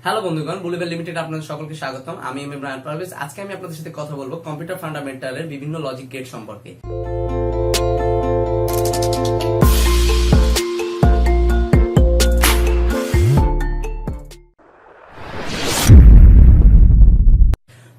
Hello বন্ধুগণ, বুলিবেল limited আপনাদের সকলকে স্বাগতম। আমি ইমরান পারভেজ। আজকে আমি আপনাদের সাথে কথা বলবো কম্পিউটার ফান্ডামেন্টালের বিভিন্ন লজিক গেট সম্পর্কে।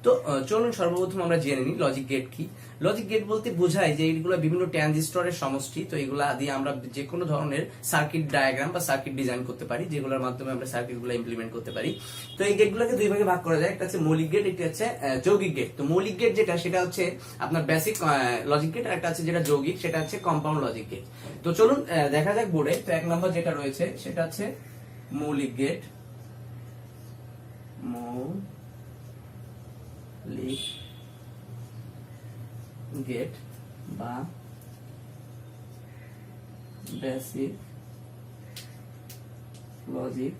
তো চলুন সর্বপ্রথম আমরা জেনে নিই লজিক গেট কি। লজিক গেট বলতে বোঝায় যে এইগুলো বিভিন্ন ট্রানজিস্টরের সমষ্টি। তো এগুলা দিয়ে আমরা যে কোনো ধরনের সার্কিট ডায়াগ্রাম বা সার্কিট ডিজাইন করতে পারি, যেগুলোর মাধ্যমে আমরা সার্কিটগুলো ইমপ্লিমেন্ট করতে পারি। তো এই গেটগুলোকে দুই ভাগে ভাগ করা যায়, একটা হচ্ছে মৌলিক গেট, একটা হচ্ছে যৌগিক গেট। তো মৌলিক গেট যেটা, সেটা হচ্ছে আপনার বেসিক লজিক গেট, আর একটা আছে যেটা যৌগিক, সেটা হচ্ছে কম্পাউন্ড লজিক গেট। তো চলুন দেখা যাক বোর্ডে। তো এক নম্বর যেটা রয়েছে সেটা হচ্ছে মৌলিক গেট। গেট বা বেসিক লজিক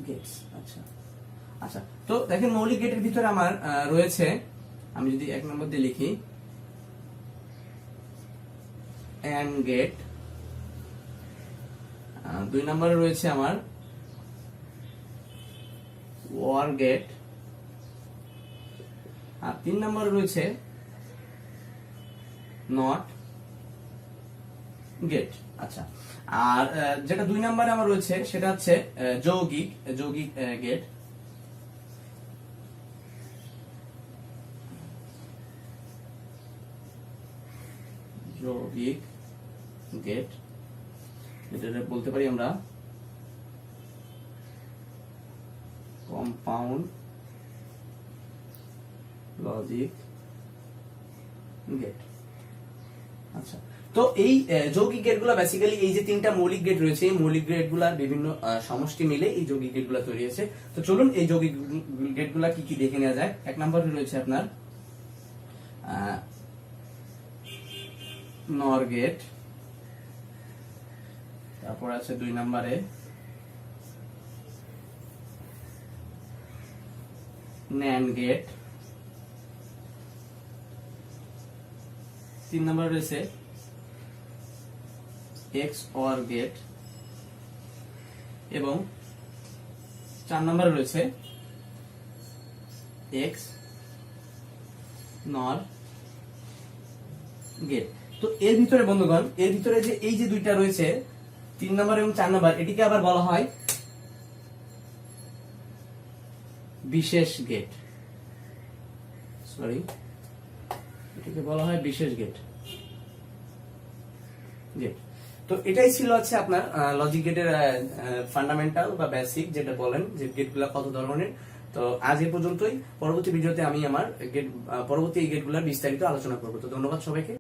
গেটস। আচ্ছা আচ্ছা, তো দেখেন মৌলিক গেটের ভিতরে আমার রয়েছে, আমি যদি এক নম্বর দিয়ে লিখি এন্ড গেট, দুই নম্বরে রয়েছে আমার ওয়ার গেট, আর তিন নম্বরে রয়েছে নট গেট। আচ্ছা, আর যেটা দুই নম্বরে আমার রয়েছে সেটা হচ্ছে যৌগিক গেট। যৌগিক গেট, যেটা বলতে পারি আমরা কম্পাউন্ড লজিক গেট। আচ্ছা, তো এই যৌগিক গেটগুলো বেসিক্যালি এই যে তিনটা মৌলিক গেট রয়েছে, এই মৌলিক গেটগুলোর বিভিন্ন সমষ্টি মিলে এই যৌগিক গেটগুলো তৈরি হয়েছে। তো চলুন এই যৌগিক গেটগুলো কি কি দেখে নেওয়া যায়। এক নম্বরে রয়েছে আপনার নর গেট, তারপর আছে দুই নম্বরে ন্যান্ড গেট, তিন নম্বরে রয়েছে এক্স অর গেট, এবং চার নম্বরে রয়েছে এক্স নর গেট। তো এর ভিতরে বন্ধুগণ, এর ভিতরে যে এই যে দুইটা রয়েছে তিন নম্বর এবং চার নম্বর, এটিকে আবার বলা হয় বিশেষ গেট। সরি, এটাকে বলা হয় বিশেষ গেট। তো এটাই ছিল হচ্ছে আপনার লজিক গেটের ফান্ডামেন্টাল বা বেসিক, যেটা বলেন যে গেটগুলো কত ধরনের। তো আজ এ পর্যন্তই। পরবর্তী ভিডিওতে আমি আমার পরবর্তী এই গেটগুলোর বিস্তারিত আলোচনা করবো। তো ধন্যবাদ সবাইকে।